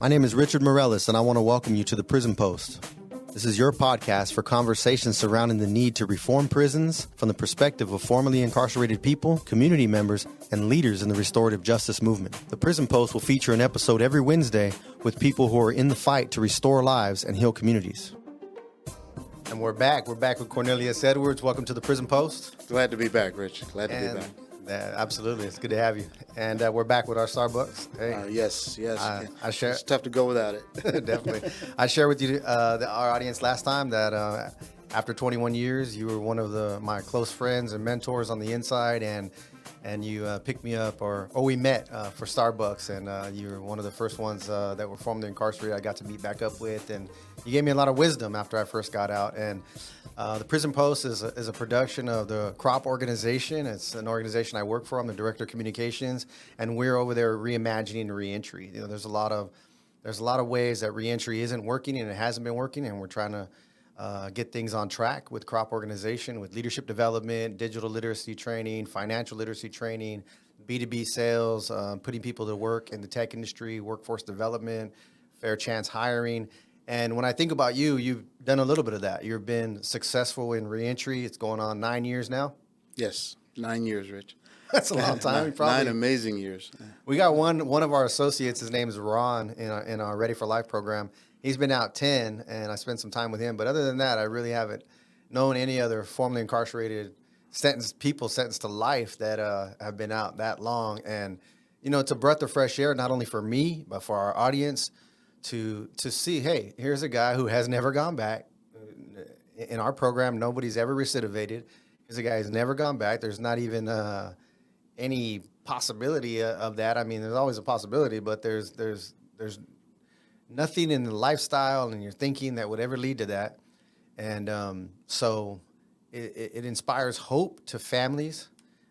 My name is Richard Morellis, and I want to welcome you to the Prison Post. This is your podcast for conversations surrounding the need to reform prisons from the perspective of formerly incarcerated people, community members, and leaders in the restorative justice movement. The Prison Post will feature an episode every Wednesday with people who are in the fight to restore lives and heal communities. And we're back. We're back with Cornelius Edwards. Welcome to the Prison Post. Glad to be back, Rich. Glad to be back. Absolutely. It's good to have you. And we're back with our Starbucks. Hey. Yes. I share. It's tough to go without it. Definitely. I shared with you, our audience last time, that after 21 years, you were one of my close friends and mentors on the inside, and you picked me up, or we met for Starbucks, and you were one of the first ones that were formerly incarcerated I got to meet back up with, and you gave me a lot of wisdom after I first got out. And the Prison Post is a production of the CROP organization. It's an organization I work for. I'm the director of communications, and we're over there reimagining reentry. You know, there's a lot of ways that reentry isn't working, and it hasn't been working, and we're trying to get things on track with CROP organization, with leadership development, digital literacy training, financial literacy training, B2B sales, putting people to work in the tech industry, workforce development, fair chance hiring. And when I think about you, you've done a little bit of that. You've been successful in reentry. It's going on 9 years now. Yes, 9 years, Rich. That's a long time. Nine amazing years. We got one of our associates. His name is Ron in our Ready for Life program. He's been out 10, and I spent some time with him. But other than that, I really haven't known any other formerly incarcerated people sentenced to life that have been out that long. And, you know, it's a breath of fresh air, not only for me, but for our audience to see, hey, here's a guy who has never gone back. In our program, nobody's ever recidivated. Here's a guy who's never gone back. There's not even any possibility of that. I mean, there's always a possibility, but there's nothing in the lifestyle and your thinking that would ever lead to that. And so it inspires hope to families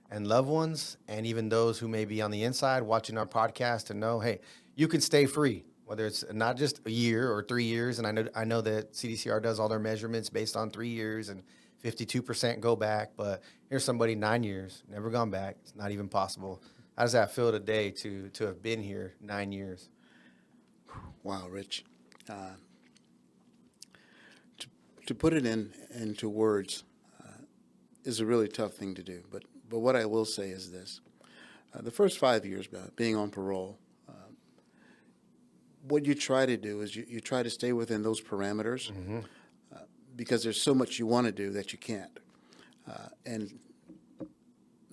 and loved ones, and even those who may be on the inside watching our podcast, to know, hey, you can stay free, whether it's not just a year or 3 years. And I know that CDCR does all their measurements based on 3 years, and 52% go back. But here's somebody 9 years, never gone back. It's not even possible. How does that feel today to have been here 9 years? Wow, Rich. To put it into words is a really tough thing to do. But what I will say is this. The first 5 years being on parole, what you try to do is you try to stay within those parameters, mm-hmm. Because there's so much you want to do that you can't. And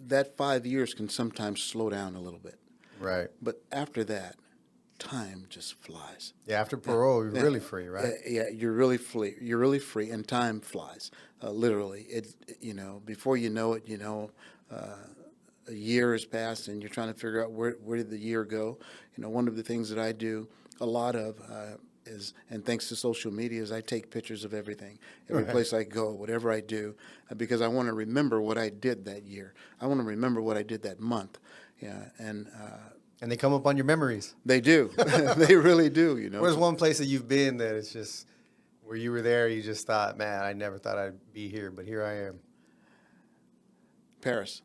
that 5 years can sometimes slow down a little bit. Right. But after that, time just flies. Yeah, after parole, you're really free, right? Yeah, you're really free. You're really free, and time flies, literally. Before you know it, a year has passed, and you're trying to figure out where did the year go. You know, one of the things that I do a lot of is, and thanks to social media, is I take pictures of everything, every place I go, whatever I do, because I want to remember what I did that year. I want to remember what I did that month. Yeah, and they come up on your memories. They do. They really do, you know. Where's one place that you've been that it's just, where you were there, you just thought, man, I never thought I'd be here, but here I am? Paris.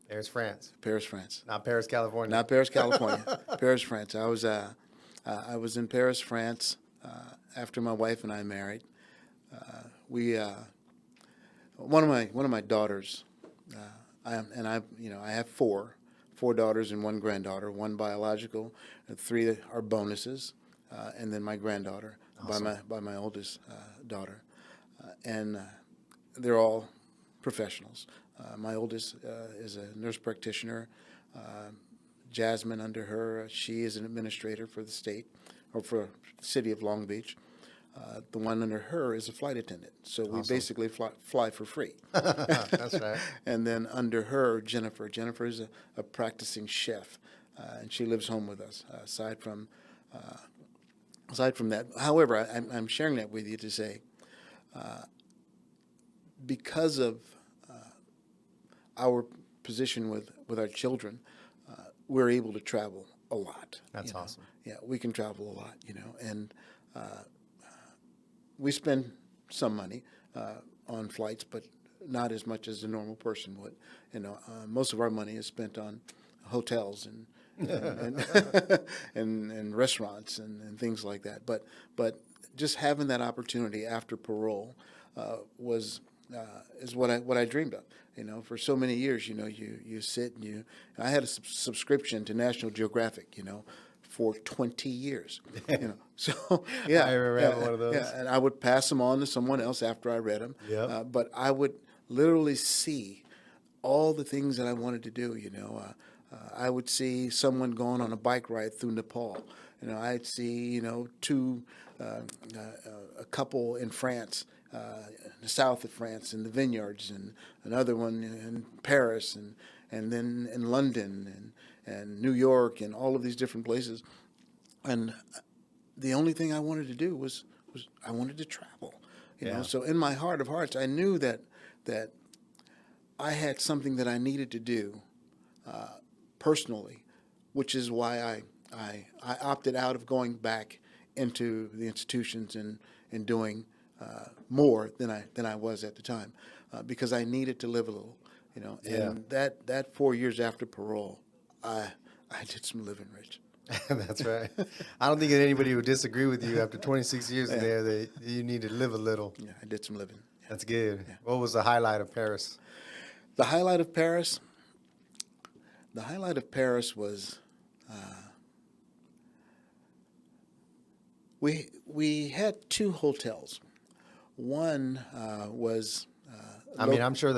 Paris, France. Paris, France. Not Paris, California. Not Paris, California. Paris, France. I was in Paris, France, after my wife and I married. One of my daughters, I have four daughters and one granddaughter, one biological, and 3 that are bonuses, and then my granddaughter. Awesome. by my oldest daughter, and they're all professionals. My oldest is a nurse practitioner. Jasmine, under her, she is an administrator for the state, or for the city of Long Beach. The one under her is a flight attendant. So we basically fly for free. That's right. And then under her, Jennifer. Jennifer is a practicing chef, and she lives home with us. Aside from that, however, I'm sharing that with you to say, because of our position with our children, we're able to travel a lot. That's awesome. Yeah, we can travel a lot, and we spend some money on flights, but not as much as a normal person would. Most of our money is spent on hotels and restaurants and things like that. But just having that opportunity after parole was is what I dreamed of. You know, for so many years, you know, you sit and I had a subscription to National Geographic, you know, for 20 years, you know. So yeah, I remember having one of those. yeah, and I would pass them on to someone else after I read them. Yep. But I would literally see all the things that I wanted to do. You know, I would see someone going on a bike ride through Nepal. You know, I'd see, you know, a couple in France, in the south of France, in the vineyards, and another one in Paris, and then in London and New York, and all of these different places. And the only thing I wanted to do was I wanted to travel. You know, Yeah. so in my heart of hearts, I knew that I had something that I needed to do personally, which is why I opted out of going back into the institutions and doing more than I was at the time, because I needed to live a little, you know. Yeah. And that 4 years after parole, I did some living, Rich. That's right. I don't think that anybody would disagree with you after 26 years Yeah. there that you need to live a little. Yeah, I did some living. That's good. Yeah. What was the highlight of Paris? The highlight of Paris. The highlight of Paris was we had two hotels. One was I mean, I'm sure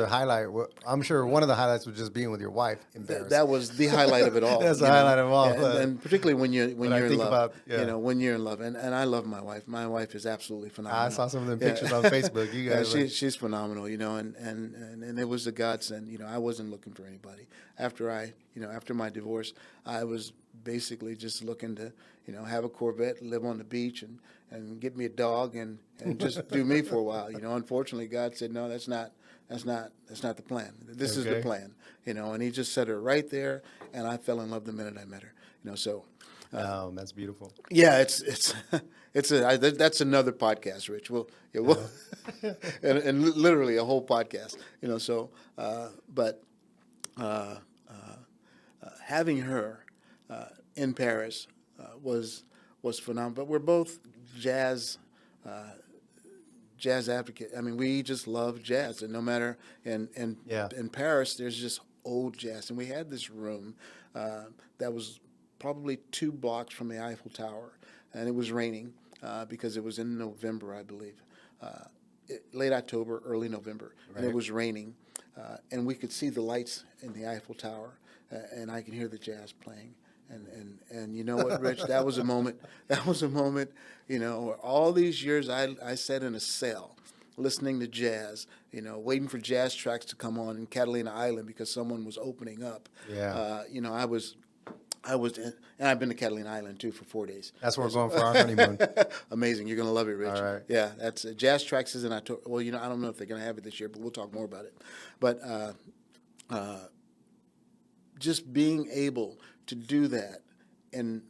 I'm sure one of the highlights was just being with your wife in Paris. that was the highlight of it all. That's the you know. highlight of all. Yeah, and particularly when you're When I in think love. about- yeah. You know, when you're in love, and I love my wife. My wife is absolutely phenomenal. I saw some of them Yeah. pictures on Facebook. You Yeah, guys, she's phenomenal, you know, and it was a godsend. You know, I wasn't looking for anybody. After my divorce, I was basically just looking to, you know, have a Corvette, live on the beach, and get me a dog, and just do me for a while. You know, unfortunately, God said, no, that's not the plan. This is the Okay. plan, you know, and He just set her right there, and I fell in love the minute I met her. You know, so. that's beautiful. Yeah, it's that's another podcast, Rich. We'll and literally a whole podcast, you know. So, but having her in Paris was phenomenal. But we're both jazz advocate. I mean, we just love jazz, and no matter Yeah. in Paris, there's just old jazz, and we had this room that was probably 2 blocks from the Eiffel Tower, and it was raining because it was in November, I believe, late October, early November, and it Right. was raining, and we could see the lights in the Eiffel Tower, and I could hear the jazz playing. And you know what, Rich? That was a moment. That was a moment. You know, where all these years I sat in a cell, listening to jazz. You know, waiting for jazz tracks to come on in Catalina Island because someone was opening up. Yeah. You know, I was, and I've been to Catalina Island too for 4 days. That's where we're going for our honeymoon. Amazing. You're gonna love it, Rich. All right. Yeah, that's Jazz Tracks is in October. Well, you know, I don't know if they're gonna have it this year, but we'll talk more about it. But just being able to do that and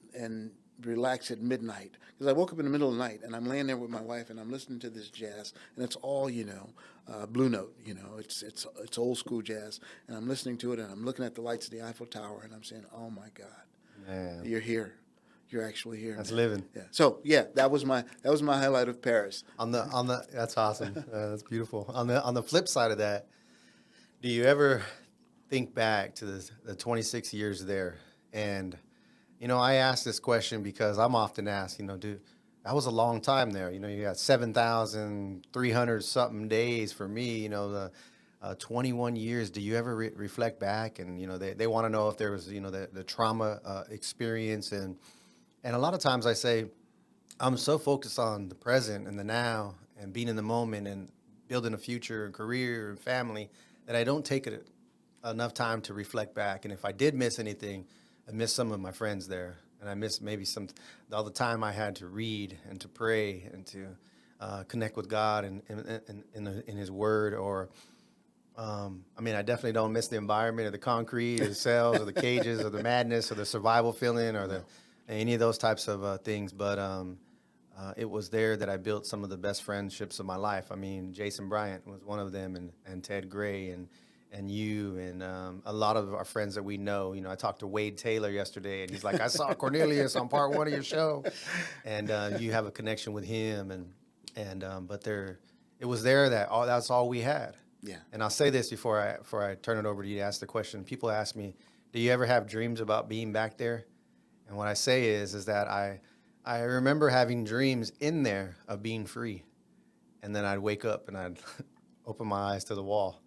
relax at midnight, because I woke up in the middle of the night and I'm laying there with my wife and I'm listening to this jazz, and it's all, you know, Blue Note. You know, it's old school jazz, and I'm listening to it and I'm looking at the lights of the Eiffel Tower and I'm saying, oh my God, Man, you're here. You're actually here. that's man. living. Yeah. So yeah, that was my highlight of Paris. On the that's awesome. That's beautiful. On the flip side of that, do you ever think back to the 26 years there? And you know, I ask this question because I'm often asked, you know, dude, that was a long time there. You know, you got 7,300 something days for me. You know, the 21 years. Do you ever reflect back? And you know, they want to know if there was, you know, the trauma experience, and a lot of times I say, I'm so focused on the present and the now and being in the moment and building a future and career and family that I don't take enough time to reflect back. And if I did miss anything, I miss some of my friends there, and I miss maybe all the time I had to read and to pray and to connect with God and in His Word. Or I mean, I definitely don't miss the environment or the concrete or the cells or the cages or the madness or the survival feeling or any of those types of things. But it was there that I built some of the best friendships of my life. I mean, Jason Bryant was one of them, and Ted Gray, and you and a lot of our friends that we know. I talked to Wade Taylor yesterday, and he's like, I saw Cornelius on part one of your show, and you have a connection with him, but it was there that that's all we had. Yeah. And I'll say this before I turn it over to you to ask the question. People ask me, do you ever have dreams about being back there? And what I say is that I remember having dreams in there of being free, and then I'd wake up and I'd open my eyes to the wall,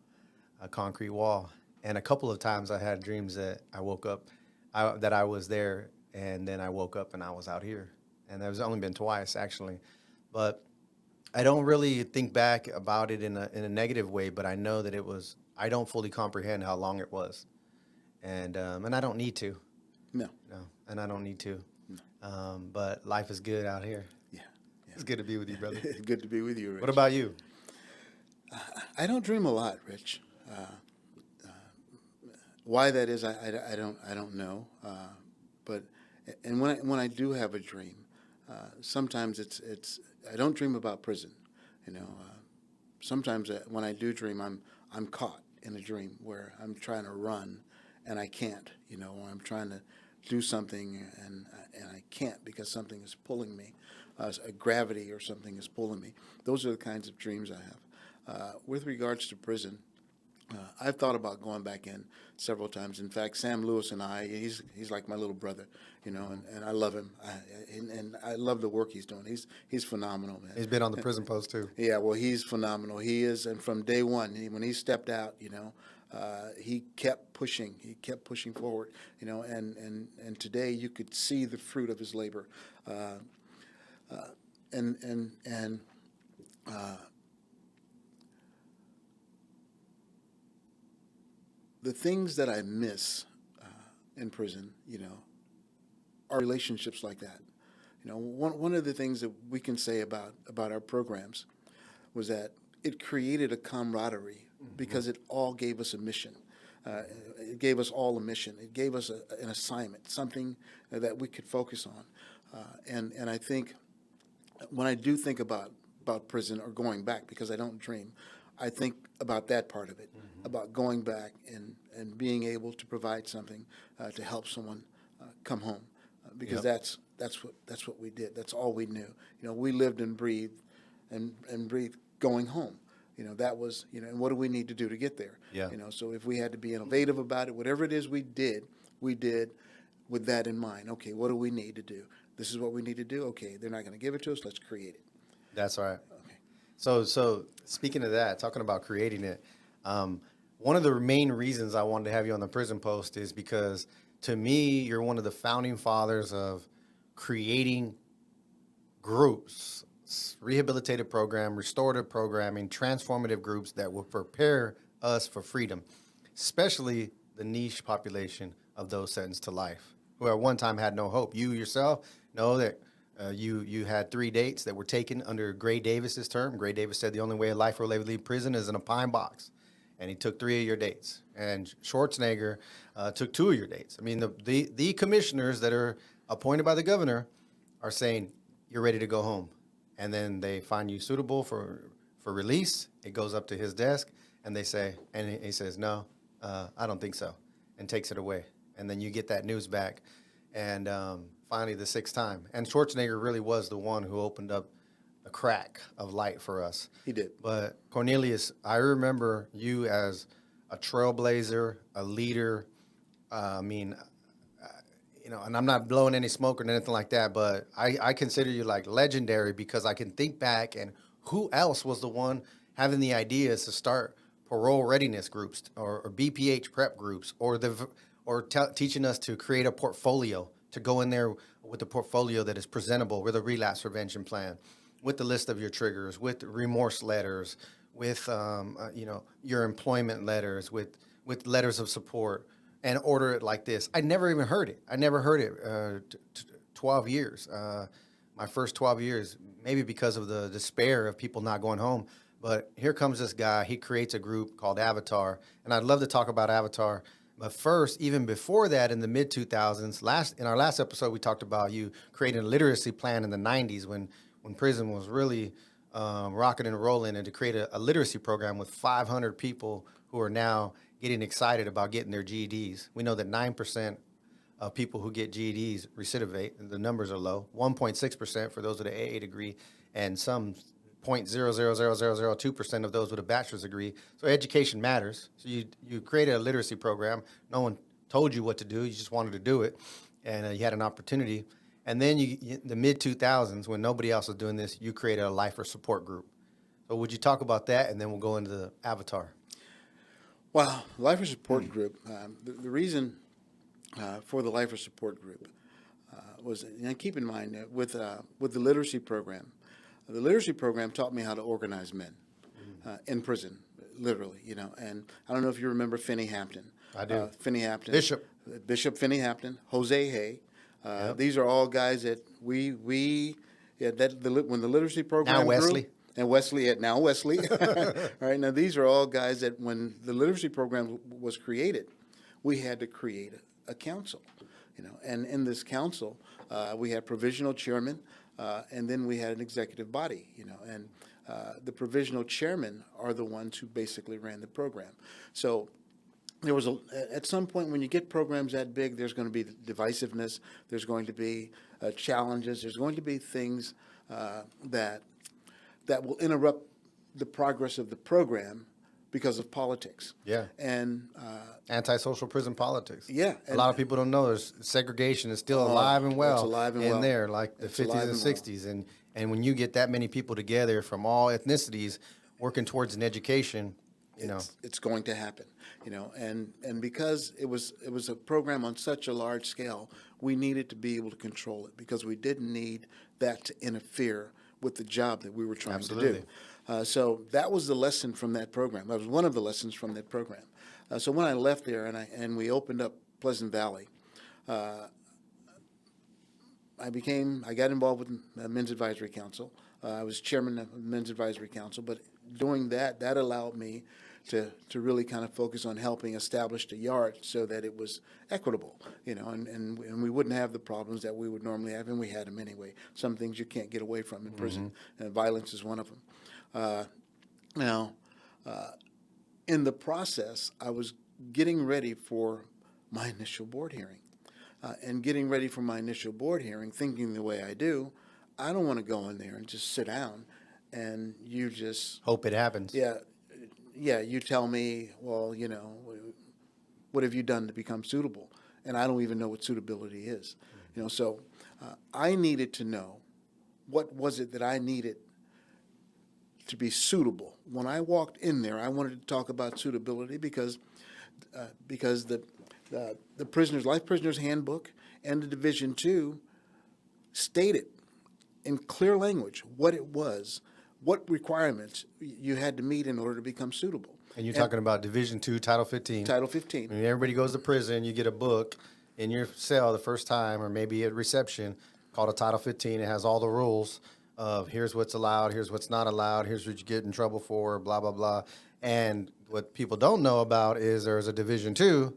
a concrete wall. And a couple of times I had dreams that I woke up, that I was there, and then I woke up and I was out here. And there's only been twice actually, but I don't really think back about it in a negative way. But I know that it was. I don't fully comprehend how long it was, and I don't need to. No. No, and I don't need to. But life is good out here. Yeah. It's good to be with you, brother. Good to be with you, Rich. What about you? I don't dream a lot, Rich. Why that is, I don't know. But when I do have a dream, sometimes it's I don't dream about prison. Sometimes when I do dream, I'm caught in a dream where I'm trying to run and I can't. Or I'm trying to do something and I can't because something is pulling me, a gravity or something is pulling me. Those are the kinds of dreams I have. With regards to prison, I've thought about going back in several times. In fact, Sam Lewis and he's like my little brother, and I love him. And I love the work he's doing. He's phenomenal, man. He's been on the prison post too. Yeah, well, he's phenomenal. He is, and from day one, when he stepped out, he kept pushing. He kept pushing forward, and today you could see the fruit of his labor, and the things that I miss in prison, are relationships like that. One of the things that we can say about our programs was that it created a camaraderie because it all gave us a mission. It gave us all a mission. It gave us an assignment, something that we could focus on. And I think when I do think about prison or going back, because I don't dream, I think about that part of it, about going back and being able to provide something to help someone come home, because that's what we did. That's all we knew. We lived and breathed and breathed going home. That was, and what do we need to do to get there? Yeah. So if we had to be innovative about it, whatever it is we did with that in mind. Okay, what do we need to do? This is what we need to do. Okay, they're not going to give it to us. Let's create it. That's right. Okay. So speaking of that, talking about creating it, one of the main reasons I wanted to have you on the prison post is because, to me, you're one of the founding fathers of creating groups, rehabilitative program, restorative programming, transformative groups that will prepare us for freedom, especially the niche population of those sentenced to life, who at one time had no hope. You yourself know that you had 3 dates that were taken under Gray Davis's term. Gray Davis said the only way a life will ever leave prison is in a pine box. And he took 3 of your dates. And Schwarzenegger took 2 of your dates. I mean, the commissioners that are appointed by the governor are saying, you're ready to go home. And then they find you suitable for release. It goes up to his desk, and they say, and he says, no, I don't think so, and takes it away. And then you get that news back. And finally, the 6th time. And Schwarzenegger really was the one who opened up a crack of light for us. He did. But Cornelius, I remember you as a trailblazer, a leader. And I'm not blowing any smoke or anything like that, but I consider you like legendary, because I can think back and who else was the one having the ideas to start parole readiness groups or BPH prep groups teaching us to create a portfolio, to go in there with a portfolio that is presentable with a relapse prevention plan, with the list of your triggers, with remorse letters, with your employment letters, with letters of support, and order it like this. I never even heard it. 12 years. My first 12 years, maybe because of the despair of people not going home. But here comes this guy. He creates a group called Avatar, and I'd love to talk about Avatar. But first, even before that, in the mid-2000s, in our last episode, we talked about you creating a literacy plan in the 90s when prison was really rocking and rolling, and to create a literacy program with 500 people who are now getting excited about getting their GEDs. We know that 9% of people who get GEDs recidivate, and the numbers are low. 1.6% for those with an AA degree, and some 0.000002% of those with a bachelor's degree. So education matters. So you created a literacy program. No one told you what to do. You just wanted to do it, and you had an opportunity. And then the mid 2000s, when nobody else was doing this, you created a lifer support group. So would you talk about that, and then we'll go into the avatar. Well, Lifer Support Group, the reason for the Lifer Support Group was, and keep in mind, with the literacy program, the literacy program taught me how to organize men in prison, literally, and I don't know if you remember Finney Hampton. I do. Finney Hampton. Bishop Finney Hampton, Jose Hay. Yep. These are all guys that when the literacy program Now Wesley. grew, and Wesley, now Wesley. All right, now these are all guys that when the literacy program was created, we had to create a council, and in this council, we had provisional chairman, and then we had an executive body, and the provisional chairmen are the ones who basically ran the program. So there was at some point when you get programs that big, there's going to be divisiveness, there's going to be challenges, there's going to be things that will interrupt the progress of the program because of politics. Yeah. And antisocial prison politics. Yeah. A lot of people don't know there's segregation is still alive and well it's alive and in well. there, like the It's 50s alive and and well. 60s. And when you get that many people together from all ethnicities working towards an education, it's going to happen, and because it was a program on such a large scale, we needed to be able to control it because we didn't need that to interfere with the job that we were trying Absolutely. to do. So that was the lesson from that program. That was one of the lessons from that program. So when I left there and we opened up Pleasant Valley, I got involved with the Men's Advisory Council. I was chairman of the Men's Advisory Council, but doing that allowed me to really kind of focus on helping establish the yard so that it was equitable, and we wouldn't have the problems that we would normally have, and we had them anyway. Some things you can't get away from in prison, and violence is one of them. Now, in the process, I was getting ready for my initial board hearing. And getting ready for my initial board hearing, thinking the way I do, I don't want to go in there and just sit down and you just hope it happens. Yeah, you tell me, well, what have you done to become suitable? And I don't even know what suitability is. So I needed to know what was it that I needed to be suitable. When I walked in there, I wanted to talk about suitability because the Life Prisoners Handbook and the Division II stated in clear language what it was, what requirements you had to meet in order to become suitable. And you're talking about Division II, Title 15. Title 15. When everybody goes to prison, you get a book in your cell the first time, or maybe at reception, called a Title 15. It has all the rules of here's what's allowed, here's what's not allowed, here's what you get in trouble for, blah, blah, blah. And what people don't know about is there's a Division II.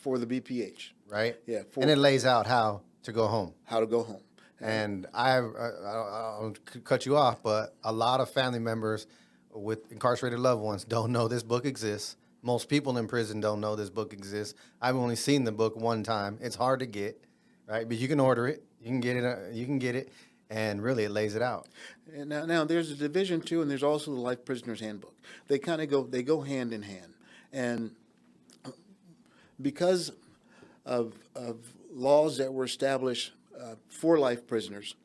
For the BPH. Right? Yeah. And it lays out how to go home. How to go home. And I'll cut you off, but a lot of family members with incarcerated loved ones don't know this book exists. Most people in prison don't know this book exists. I've only seen the book one time. It's hard to get, right? But you can order it. You can get it. And really, it lays it out. And now there's a Division II, and there's also the Life Prisoners Handbook. They kind of go hand in hand. And because of laws that were established for life prisoners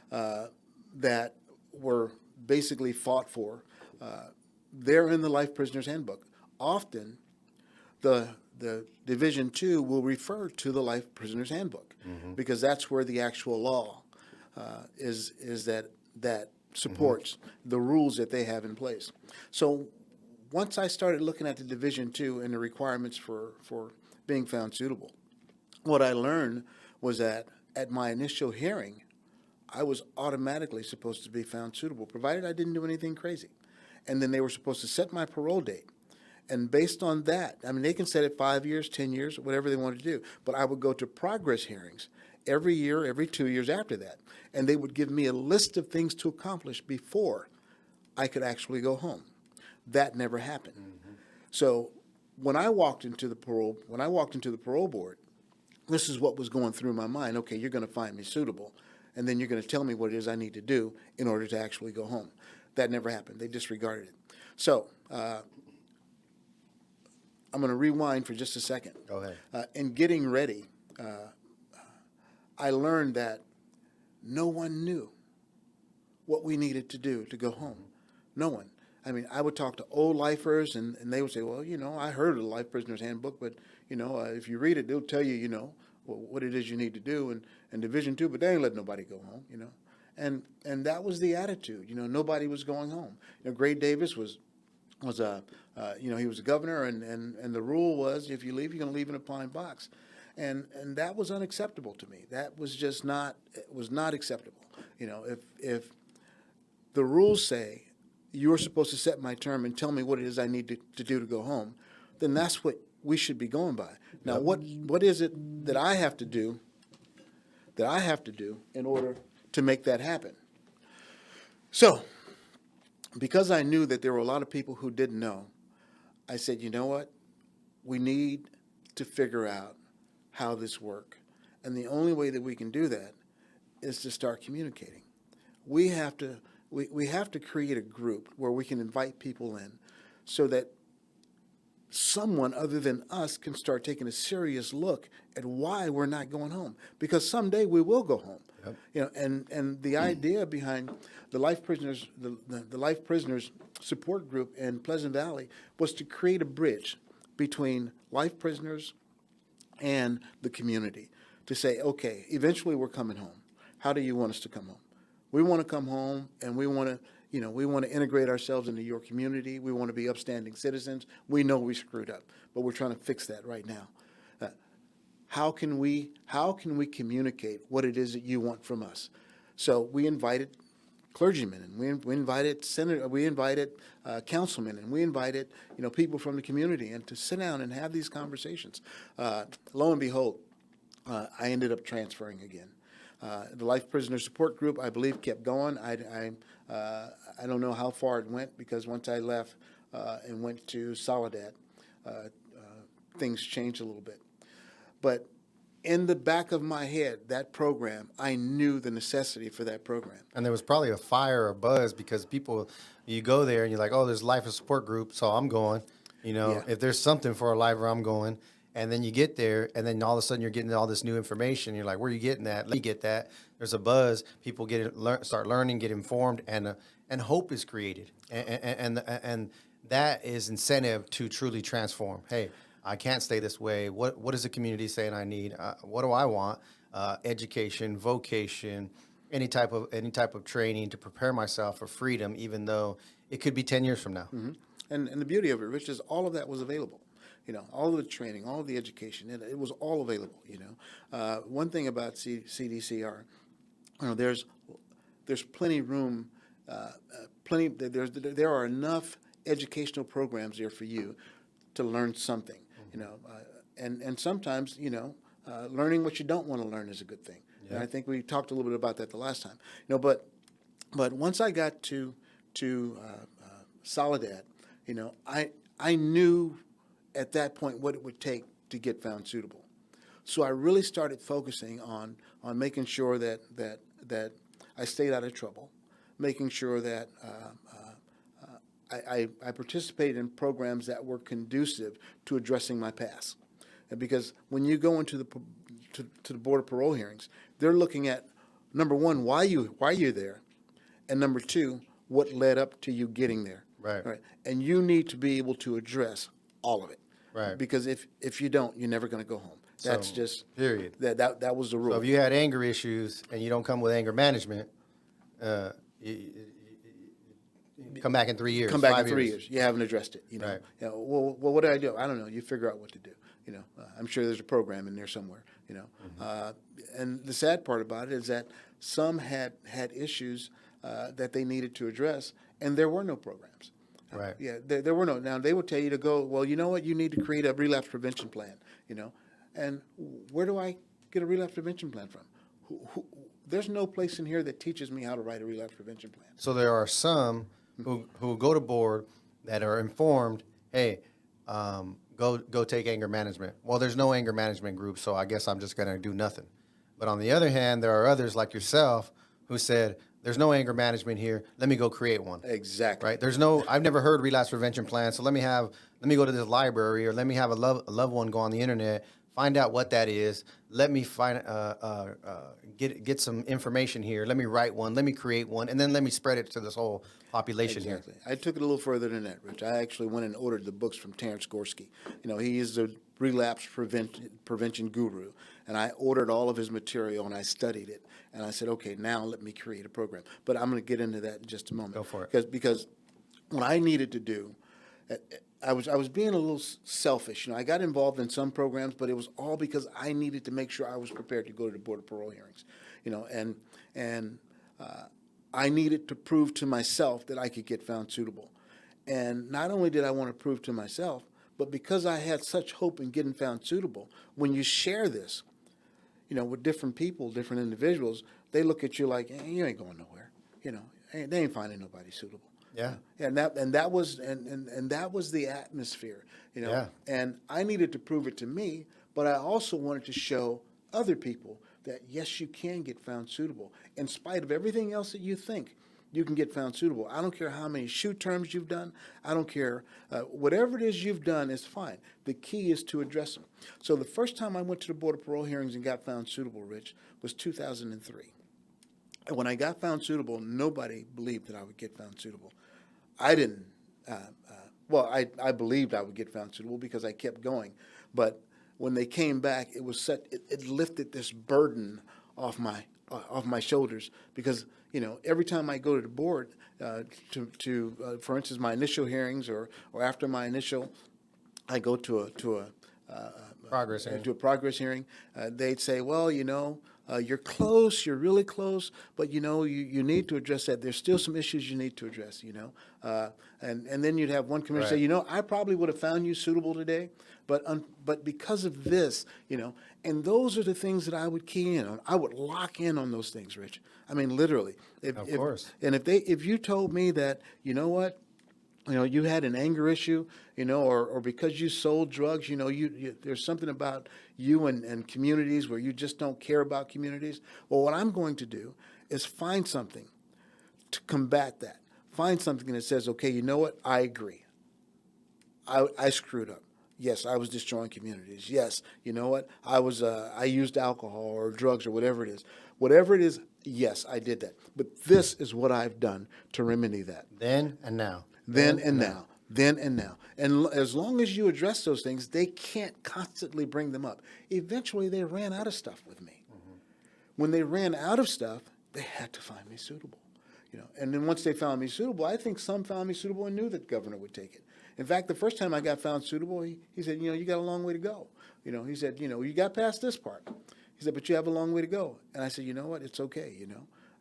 that were basically fought for, they're in the Life Prisoners Handbook. Often, the Division II will refer to the Life Prisoners Handbook because that's where the actual law is that supports the rules that they have in place. So once I started looking at the Division II and the requirements for being found suitable, what I learned was that at my initial hearing, I was automatically supposed to be found suitable, provided I didn't do anything crazy. And then they were supposed to set my parole date. And based on that, I mean, they can set it 5 years, 10 years, whatever they want to do. But I would go to progress hearings every year, every 2 years after that. And they would give me a list of things to accomplish before I could actually go home. That never happened. So when I walked into the parole board, this is what was going through my mind. Okay, you're going to find me suitable, and then you're going to tell me what it is I need to do in order to actually go home. That never happened. They disregarded it. So I'm going to rewind for just a second. Go ahead. In getting ready, I learned that no one knew what we needed to do to go home. No one. I mean, I would talk to old lifers, and they would say, well, I heard of the Life Prisoner's Handbook, but, if you read it, they'll tell you, what it is you need to do in Division 2, but they ain't let nobody go home, And that was the attitude. Nobody was going home. Gray Davis was he was a governor, and the rule was if you leave, you're going to leave in a pine box. And that was unacceptable to me. That was just not, it was not acceptable. If the rules say you're supposed to set my term and tell me what it is I need to do to go home, then that's what we should be going by. Now, what is it that I have to do in order to make that happen? So, because I knew that there were a lot of people who didn't know, I said, you know what? We need to figure out how this works. And the only way that we can do that is to start communicating. We have to create a group where we can invite people in so that someone other than us can start taking a serious look at why we're not going home. Because someday we will go home. Yep. And the idea behind the Life Prisoners, the Life Prisoners support group in Pleasant Valley was to create a bridge between life prisoners and the community to say, okay, eventually we're coming home. How do you want us to come home? We want to come home, and we want to integrate ourselves into your community. We want to be upstanding citizens. We know we screwed up, but we're trying to fix that right now. How can we communicate what it is that you want from us? So we invited clergymen, and we invited councilmen, and we invited people from the community, and to sit down and have these conversations. Lo and behold, I ended up transferring again. The Life Prisoner Support Group, I believe, kept going. I don't know how far it went, because once I left and went to Soledad, things changed a little bit. But in the back of my head, that program, I knew the necessity for that program. And there was probably a fire or buzz because you go there and you're like, oh, there's Life and Support Group, so I'm going. Yeah. If there's something for a lifer, I'm going. And then you get there, and then all of a sudden you're getting all this new information. You're like, where are you getting that? Let me get that. There's a buzz. People start learning, get informed, and hope is created. And that is incentive to truly transform. Hey, I can't stay this way. What is the community saying I need? What do I want? Education, vocation, any type of training to prepare myself for freedom, even though it could be 10 years from now. Mm-hmm. And the beauty of it, Rich, is all of that was available. All of the training, all of the education, it was all available. One thing about CDCR, there's plenty room, there are enough educational programs there for you to learn something. And sometimes learning what you don't want to learn is a good thing. Yeah. And I think we talked a little bit about that the last time. But once I got to Soledad, I knew at that point what it would take to get found suitable. So I really started focusing on making sure that I stayed out of trouble, making sure that I participated in programs that were conducive to addressing my past. And because when you go into the Board of Parole hearings, they're looking at, number one, why you're there, and number two, what led up to you getting there. Right. And you need to be able to address all of it. Right. Because if you don't, you're never going to go home. That's just period. That was the rule. So if you had anger issues and you don't come with anger management, you come back in 3 years. Come back in 3 years. You haven't addressed it. Right. Well, what did I do? I don't know. You figure out what to do. I'm sure there's a program in there somewhere. And the sad part about it is that some had issues that they needed to address, and there were no programs. Right. There were no. Now they would tell you to go. Well, you know what? You need to create a relapse prevention plan. And where do I get a relapse prevention plan from? There's no place in here that teaches me how to write a relapse prevention plan. So there are some who go to board that are informed. Hey, go take anger management. Well, there's no anger management group, so I guess I'm just going to do nothing. But on the other hand, there are others like yourself who said, there's no anger management here. Let me go create one. Exactly. Right? There's no. I've never heard relapse prevention plan. So let me go to this library, or let me have a loved one go on the internet, find out what that is. Let me get some information here. Let me write one. Let me create one, and then let me spread it to this whole population here. Exactly. I took it a little further than that, Rich. I actually went and ordered the books from Terrence Gorski. He is the relapse prevention guru, and I ordered all of his material and I studied it, and I said, okay, now let me create a program. But I'm going to get into that in just a moment. Go for it. Because what I needed to do, I was being a little selfish. I got involved in some programs, but it was all because I needed to make sure I was prepared to go to the Board of Parole hearings. And I needed to prove to myself that I could get found suitable. And not only did I want to prove to myself, but because I had such hope in getting found suitable, when you share this, with different people, different individuals, they look at you like, hey, you ain't going nowhere. They ain't finding nobody suitable. Yeah. And that was the atmosphere. Yeah. And I needed to prove it to me, but I also wanted to show other people that yes, you can get found suitable. In spite of everything else that you think, you can get found suitable. I don't care how many shoot terms you've done. I don't care. Whatever it is you've done is fine. The key is to address them. So the first time I went to the Board of Parole hearings and got found suitable, Rich, was 2003. And when I got found suitable, nobody believed that I would get found suitable. I didn't. I believed I would get found suitable because I kept going. But when they came back, it lifted this burden off my shoulders because every time I go to the board for instance, my initial hearings or after my initial, I go to a Progress hearing. to a progress hearing, they'd say, well, you're close, you're really close, but you need to address that. There's still some issues you need to address, and then you'd have one commissioner say, I probably would have found you suitable today, but because of this, and those are the things that I would key in on. I would lock in on those things, Rich. I mean, literally. Of course. And if you told me that, what, you had an anger issue, or because you sold drugs, there's something about you and communities where you just don't care about communities. Well, what I'm going to do is find something to combat that. Find something that says, okay, you know what? I agree. I screwed up. Yes, I was destroying communities. Yes, you know what? I used alcohol or drugs or whatever it is. Whatever it is, yes, I did that. But this is what I've done to remedy that. Then and now. Then and now. And as long as you address those things, they can't constantly bring them up. Eventually, they ran out of stuff with me. Mm-hmm. When they ran out of stuff, they had to find me suitable. And then once they found me suitable, I think some found me suitable and knew that the governor would take it. In fact, the first time I got found suitable, he said, you got a long way to go. He said, you got past this part. He said, but you have a long way to go. And I said, you know what? It's okay.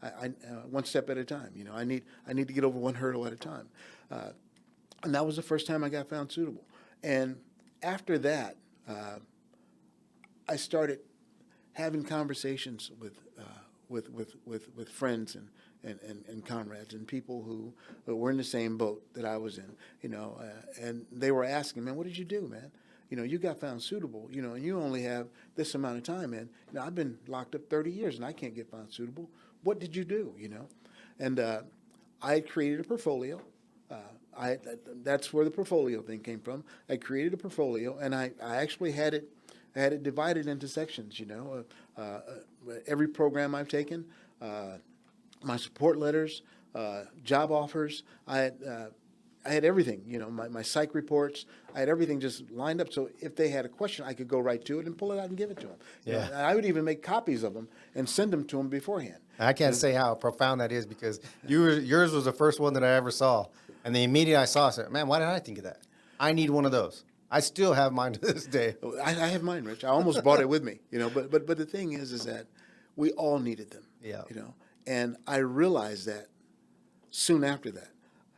I one step at a time. I need to get over one hurdle at a time. And that was the first time I got found suitable. And after that, I started having conversations with friends and comrades and people who were in the same boat that I was in. And they were asking, man, what did you do, man? You got found suitable, and you only have this amount of time, man. I've been locked up 30 years and I can't get found suitable. What did you do, And I had created a portfolio. That's where the portfolio thing came from. I created a portfolio, and I actually had it divided into sections. Every program I've taken, my support letters, job offers. I had everything. My psych reports. I had everything just lined up. So if they had a question, I could go right to it and pull it out and give it to them. Yeah. And I would even make copies of them and send them to them beforehand. I can't say how profound that is because yours was the first one that I ever saw. And the immediate I saw, I said, man, why didn't I think of that? I need one of those. I still have mine to this day. I have mine, Rich. I almost brought it with me, But the thing is that we all needed them. Yeah. And I realized that soon after that,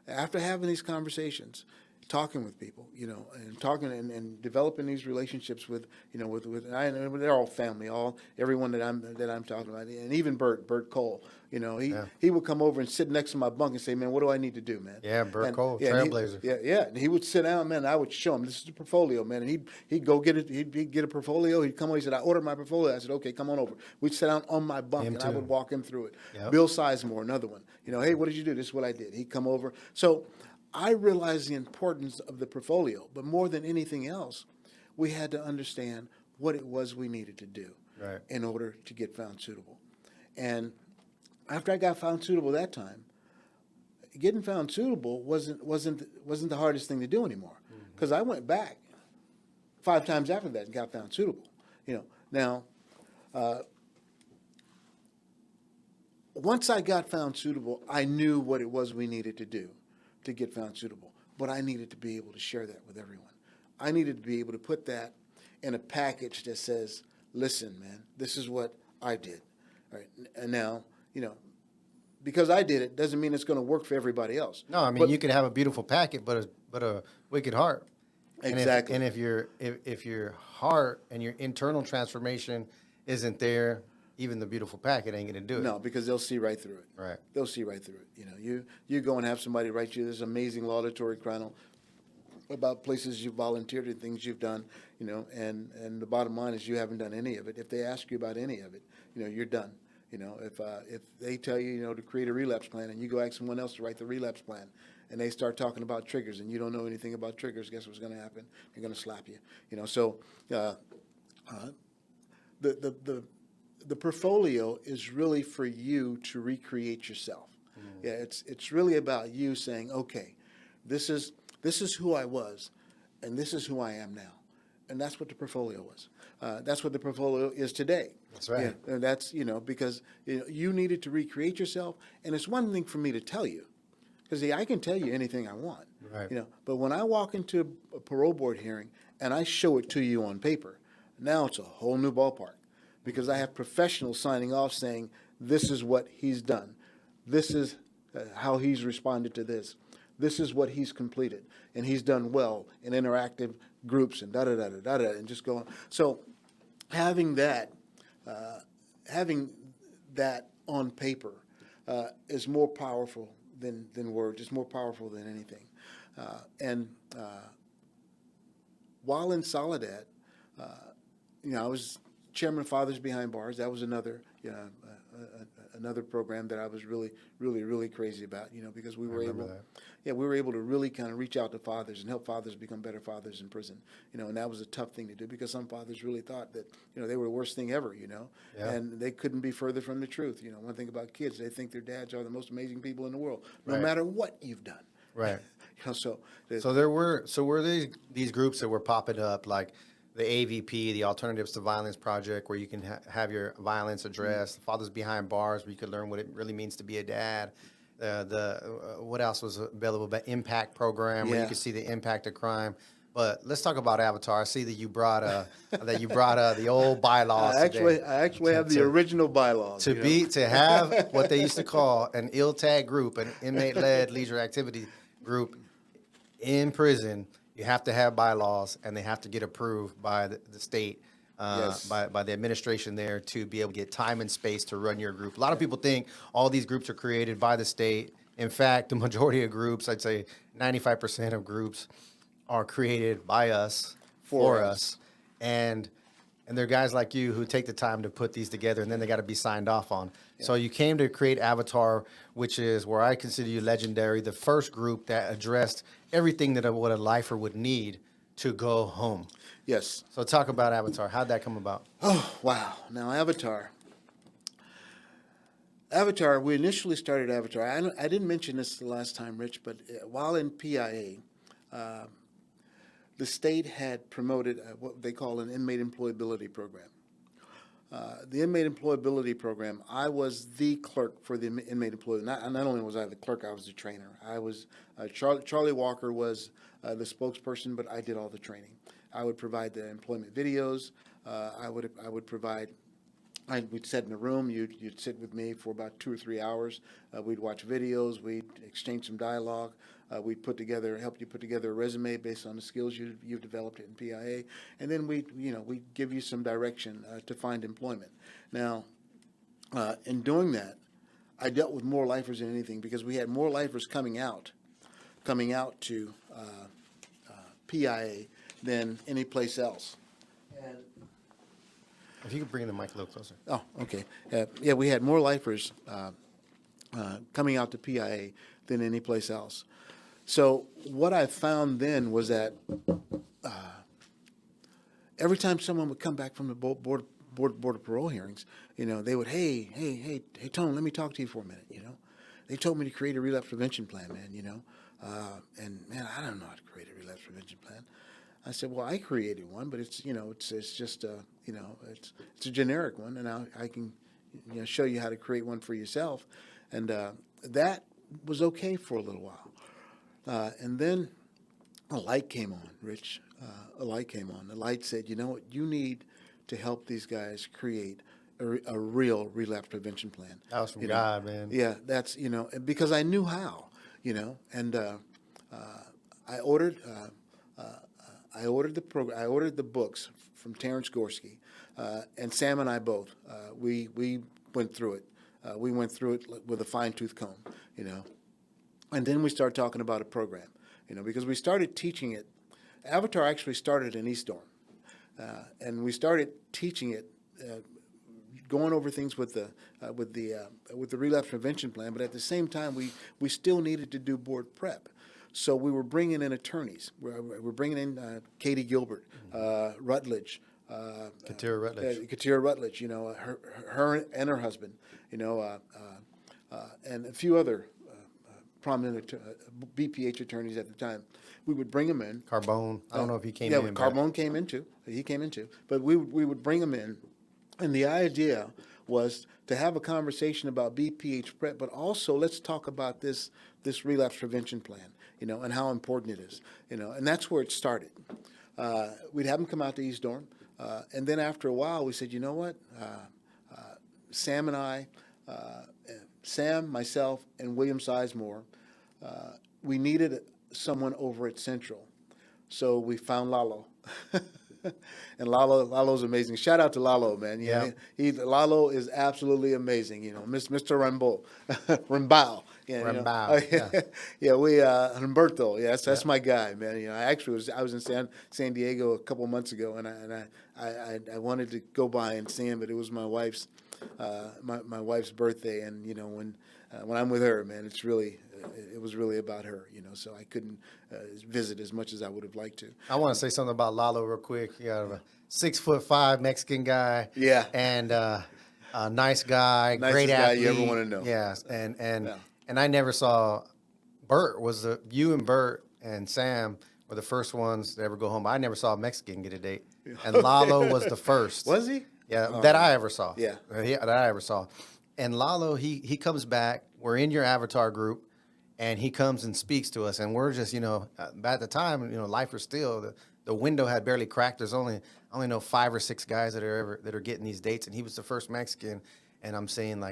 after having these conversations, talking with people, and talking and developing these relationships with, and they're all family, everyone that I'm talking about, and even Bert Cole, Yeah. he would come over and sit next to my bunk and say, man, what do I need to do, man? Yeah, Burt And Cole, yeah, and trailblazer. and he would sit down, man. And I would show him, this is the portfolio, man, and he'd go get it. He'd get a portfolio. He'd come over. He said, I ordered my portfolio. I said, okay, come on over. We'd sit down on my bunk, Him and I too. would walk him through it. Yep. Bill Sizemore, another one. Hey, what did you do? This is what I did. He'd come over. So I realized the importance of the portfolio, but more than anything else, we had to understand what it was we needed to do Right. in order to get found suitable. And after I got found suitable that time, getting found suitable wasn't the hardest thing to do anymore, because I went back 5 times after that and got found suitable. Now, once I got found suitable, I knew what it was we needed to do to get found suitable, but I needed to be able to share that with everyone. I needed to be able to put that in a package that says, listen, man, this is what I did. All right. And now, because I did it doesn't mean it's going to work for everybody else. No, I mean, you could have a beautiful packet, but a wicked heart. Exactly. And if your heart and your internal transformation isn't there, even the beautiful packet ain't going to do it. No, because they'll see right through it. Right. They'll see right through it. You go and have somebody write you this amazing laudatory chronicle about places you've volunteered and things you've done, and the bottom line is you haven't done any of it. If they ask you about any of it, you're done. If they tell you, to create a relapse plan, and you go ask someone else to write the relapse plan, and they start talking about triggers, and you don't know anything about triggers, guess what's going to happen? They're going to slap you. So the portfolio is really for you to recreate yourself. Yeah, it's really about you saying, okay, this is who I was, and this is who I am now. And that's what the portfolio was. That's what the portfolio is today. That's right. Yeah, and that's, because you needed to recreate yourself. And it's one thing for me to tell you, because I can tell you anything I want. Right. But when I walk into a parole board hearing and I show it to you on paper, now it's a whole new ballpark, because I have professionals signing off saying, this is what he's done. This is how he's responded to this. This is what he's completed, and he's done well in interactive groups and da-da-da-da-da-da, and just go on. So having that on paper is more powerful than words. It's more powerful than anything. And while in Soledad, I was chairman of Fathers Behind Bars. That was another program that I was really, really, really crazy about. Because we were able to really kind of reach out to fathers and help fathers become better fathers in prison. And that was a tough thing to do, because some fathers really thought that they were the worst thing ever. Yeah. And they couldn't be further from the truth. One thing about kids, they think their dads are the most amazing people in the world, no Right. matter what you've done. Right. So were these groups that were popping up, like the AVP, the Alternatives to Violence Project, where you can have your violence addressed, Fathers Behind Bars, where you could learn what it really means to be a dad. What else was available? The Impact Program, where you Yeah. could see the impact of crime. But let's talk about Avatar. I see that you brought the old bylaws. I today. actually have the original bylaws. To have what they used to call an ILTAG group, an inmate-led leisure activity group in prison. You have to have bylaws, and they have to get approved by the state, Yes. by the administration there, to be able to get time and space to run your group. A lot of people think all these groups are created by the state. In fact, the majority of groups, I'd say 95% of groups, are created by us, for us. And they're guys like you who take the time to put these together, and then they got to be signed off on. Yeah. So you came to create Avatar, which is where I consider you legendary, the first group that addressed everything that what a lifer would need to go home. Yes. So talk about Avatar. How'd that come about? Oh, wow. Now, Avatar, we initially started Avatar. I didn't mention this the last time, Rich, but while in PIA, the state had promoted what they call an inmate employability program. The inmate employability program, I was the clerk for the inmate employability. Not only was I the clerk, I was the trainer. I was Charlie Walker was the spokesperson, but I did all the training. I would provide the employment videos. I would provide we'd sit in a room. You'd sit with me for about 2 or 3 hours. We'd watch videos. We'd exchange some dialogue. We'd help you put together a resume based on the skills you've developed in PIA, and then we'd give you some direction to find employment. Now, in doing that, I dealt with more lifers than anything because we had more lifers coming out to PIA than any place else. And If you could bring the mic a little closer. oh, okay. Yeah, we had more lifers coming out to PIA than any place else. So what I found then was that every time someone would come back from the board of parole hearings, they would, hey, Tone, let me talk to you for a minute. They told me to create a relapse prevention plan, man. And man, I don't know how to create a relapse prevention plan. I said, well, I created one, but it's just it's a generic one, and I can show you how to create one for yourself, and that was okay for a little while, and then a light came on, Rich. A light came on. The light said, you know what, you need to help these guys create a real relapse prevention plan. That was from God, man. Yeah, that's because I knew how, and I ordered. I ordered the program. I ordered the books from Terrence Gorski, and Sam and I both. We went through it. We went through it with a fine-tooth comb, and then we started talking about a program, because we started teaching it. Avatar actually started in East Dorm, and we started teaching it, going over things with the relapse prevention plan. But at the same time, we still needed to do board prep. So we were bringing in attorneys. We're bringing in Katie Gilbert, Rutledge, Katira Rutledge. Katira Rutledge. Her and her husband. And a few other prominent BPH attorneys at the time. We would bring them in. Carbone. I don't know if he came in. in. Yeah, Carbone came in too. He came in too. But we would bring them in, and the idea was to have a conversation about BPH prep, but also let's talk about this relapse prevention plan, and how important it is, and that's where it started. We'd have them come out to East Dorm, and then after a while, we said, you know what, Sam and I, Sam, myself, and William Sizemore, we needed someone over at Central, so we found Lalo. And Lalo's amazing. Shout out to Lalo, man. Yeah. Lalo is absolutely amazing. Mr. Rambal. Yeah, Humberto. Yes, that's my guy, man. I was in San Diego a couple months ago, and I wanted to go by and see him, but it was my wife's birthday, and when I'm with her, man, it was really about her, so I couldn't visit as much as I would have liked to. I want to say something about Lalo real quick. You got a 6'5" Mexican guy. Yeah. And a nice guy, Nicest great guy athlete. you ever want to know. Yes. And I never saw Bert you and Bert and Sam were the first ones to ever go home. I never saw a Mexican get a date. And Lalo was the first. Was he? Yeah, that I ever saw. Yeah. That I ever saw. And Lalo, he comes back. We're in your Avatar group, and he comes and speaks to us. And we're just, at the time, life was still, the window had barely cracked. There's I only know 5 or 6 guys that are getting these dates, and he was the first Mexican. And I'm saying,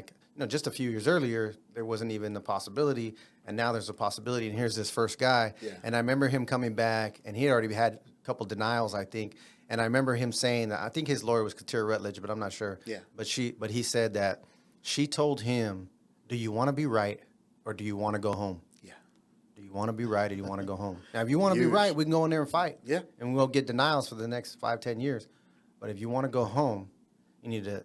just a few years earlier, there wasn't even the possibility, and now there's a possibility, and here's this first guy. Yeah. And I remember him coming back, and he had already had a couple denials, I think. And I remember him saying that, I think his lawyer was Katira Rutledge, but I'm not sure. Yeah. But he said that she told him, do you want to be right or do you want to go home? Yeah. Do you want to be right or do you want to go home? Now, if you want to be right, we can go in there and fight. Yeah. And we'll get denials for the next 5-10 years. But if you want to go home, you need to,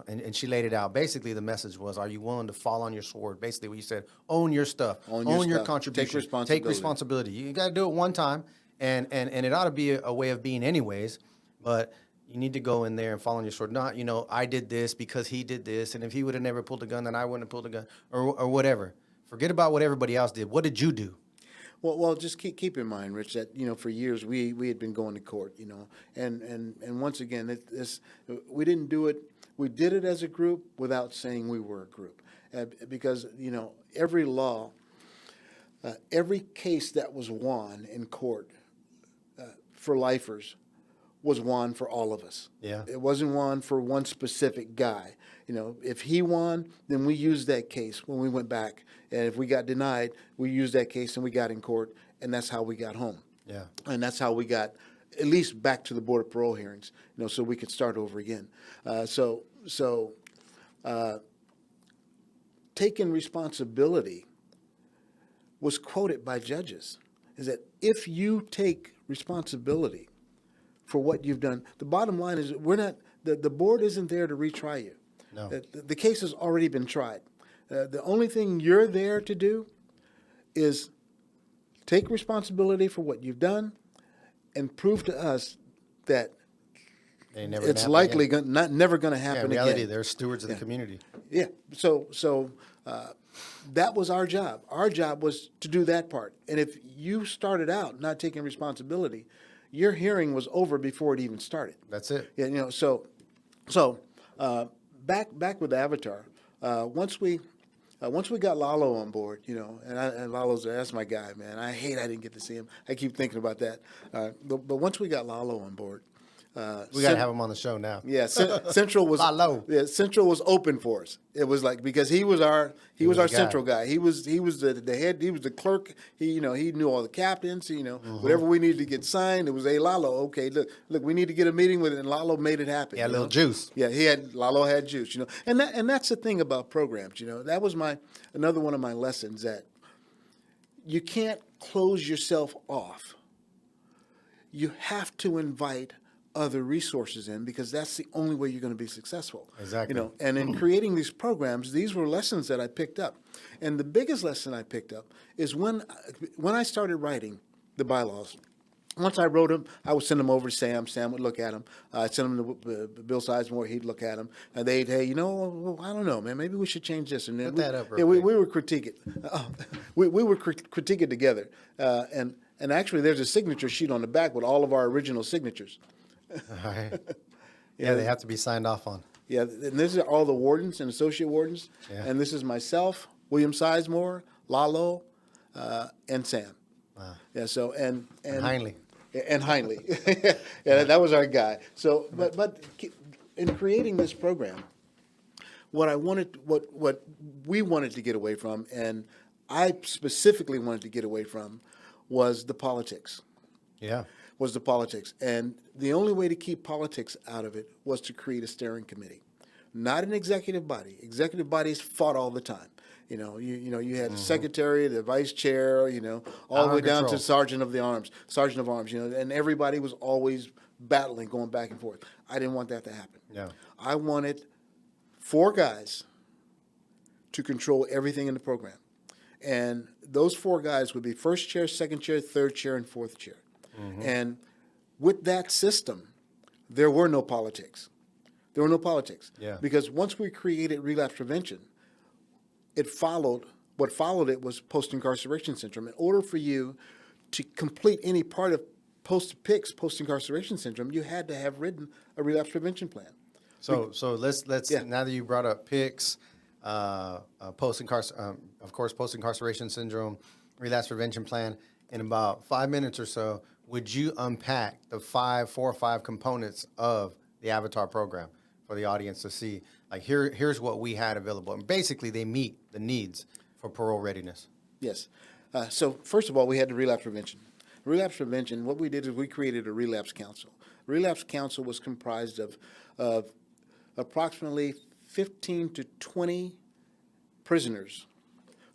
and she laid it out. Basically, the message was, are you willing to fall on your sword? Basically, what you said, own your stuff. Own your stuff. contribution. Take responsibility. Take responsibility. You got to do it one time. And it ought to be a way of being anyways. But you need to go in there and fall on your sword. Not, I did this because he did this. And if he would have never pulled a gun, then I wouldn't have pulled a gun or whatever. Forget about what everybody else did. What did you do? Well, just keep in mind, Rich, that for years we had been going to court, and once again, we didn't do it. We did it as a group without saying we were a group, because every law, every case that was won in court for lifers was one for all of us. Yeah. It wasn't one for one specific guy. You know, if he won, then we used that case when we went back. And if we got denied, we used that case and we got in court, and that's how we got home. Yeah. And that's how we got at least back to the Board of Parole hearings, you know, so we could start over again. Taking responsibility was quoted by judges, is that if you take responsibility for what you've done, the bottom line is the board isn't there to retry you. No. The case has already been tried. The only thing you're there to do is take responsibility for what you've done and prove to us that it's likely never going to happen again. In reality, again. they're stewards of the community. Yeah. So that was our job. Our job was to do that part. And if you started out not taking responsibility, your hearing was over before it even started. That's it. Yeah. You know. So back with Avatar. Once we got Lalo on board, you know, and Lalo's that's my guy, man. I didn't get to see him. I keep thinking about that. But once we got Lalo on board, we got to have him on the show now. Yeah, Central was Lalo. Yeah, Central was open for us. It was like because he was our Central guy. He was the head. He was the clerk. He knew all the captains. Whatever we needed to get signed, it was Lalo. Okay, look, we need to get a meeting with it, and Lalo made it happen. Yeah, a little juice. Yeah, Lalo had juice. And that's the thing about programs. That was another one of my lessons that you can't close yourself off. You have to invite other resources in because that's the only way you're going to be successful. Exactly. And in creating these programs, these were lessons that I picked up. And the biggest lesson I picked up is when I started writing the bylaws. Once I wrote them, I would send them over to Sam. Sam would look at them. I'd send them to Bill Sizemore. He'd look at them. And they'd, hey, I don't know, man. Maybe we should change this. And then Put that up real yeah, quick. we would critique it. We would critique it together. And actually, there's a signature sheet on the back with all of our original signatures. All right. Yeah, they have to be signed off on. Yeah, and this is all the wardens and associate wardens. Yeah. And this is myself, William Sizemore, Lalo, and Sam. Wow. Yeah, so and Heinley. And Heinley. Yeah, that was our guy. So but in creating this program, what we wanted to get away from, and I specifically wanted to get away from, was the politics. Yeah. Was the politics. And the only way to keep politics out of it was to create a steering committee, not an executive body. Executive bodies fought all the time. You had the secretary, the vice chair, all the way down to sergeant of arms, and everybody was always battling, going back and forth. I didn't want that to happen. Yeah. I wanted 4 guys to control everything in the program. And those 4 guys would be first chair, second chair, third chair, and fourth chair. And with that system, there were no politics. Yeah. Because once we created relapse prevention, what followed it was post-incarceration syndrome. In order for you to complete any part of post-PICS, post-incarceration syndrome, you had to have written a relapse prevention plan. So let's now that you brought up PICS, post-incarceration syndrome, relapse prevention plan, in about 5 minutes or so, would you unpack the 4 or 5 components of the Avatar program for the audience to see? Like here's what we had available, and basically they meet the needs for parole readiness. Yes. So first of all, we had the relapse prevention. Relapse prevention. What we did is we created a relapse council. Relapse council was comprised of approximately 15 to 20 prisoners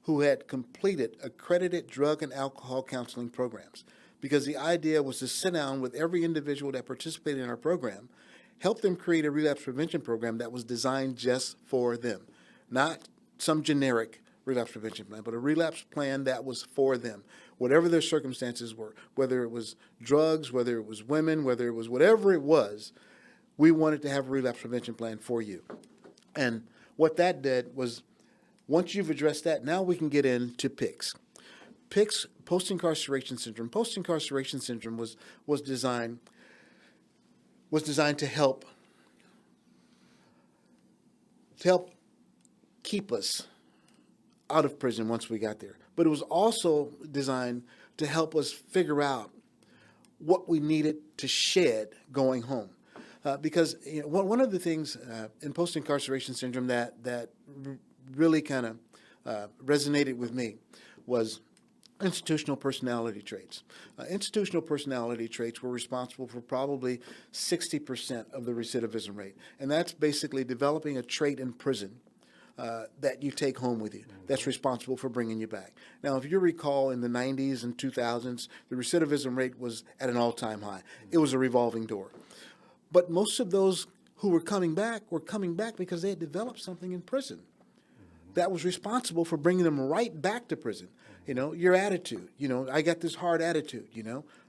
who had completed accredited drug and alcohol counseling programs. Because the idea was to sit down with every individual that participated in our program, help them create a relapse prevention program that was designed just for them. Not some generic relapse prevention plan, but a relapse plan that was for them. Whatever their circumstances were, whether it was drugs, whether it was women, whether it was whatever it was, we wanted to have a relapse prevention plan for you. And what that did was, once you've addressed that, now we can get into PICS. PICS, post-incarceration syndrome. Post-incarceration syndrome was designed to help keep us out of prison once we got there. But it was also designed to help us figure out what we needed to shed going home. Because one of the things in post-incarceration syndrome that really kind of resonated with me was institutional personality traits. Institutional personality traits were responsible for probably 60% of the recidivism rate. And that's basically developing a trait in prison that you take home with you. That's responsible for bringing you back. Now, if you recall, in the 90s and 2000s, the recidivism rate was at an all-time high. It was a revolving door. But most of those who were coming back because they had developed something in prison that was responsible for bringing them right back to prison. Your attitude. I got this hard attitude.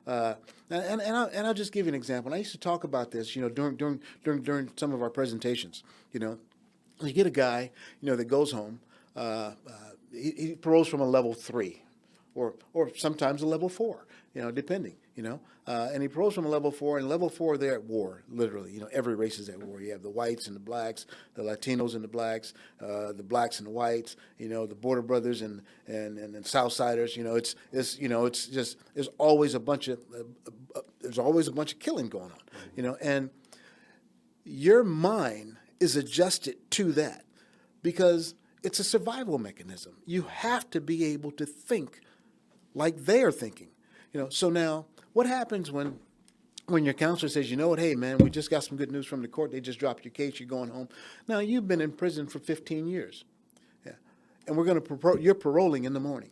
And I'll just give you an example. I used to talk about this. During some of our presentations. You get a guy. That goes home. He paroles from a level 3, or sometimes a level 4. Depending. And he paroles from a level 4, and level 4, they're at war, literally. Every race is at war. You have the whites and the blacks, the Latinos and the blacks and the whites, the Border Brothers and Southsiders. It's just, there's always a bunch of killing going on, and your mind is adjusted to that because it's a survival mechanism. You have to be able to think like they are thinking. So now what happens when your counselor says, hey, man, we just got some good news from the court. They just dropped your case. You're going home. Now, you've been in prison for 15 years. Yeah. And we're going to you're paroling in the morning.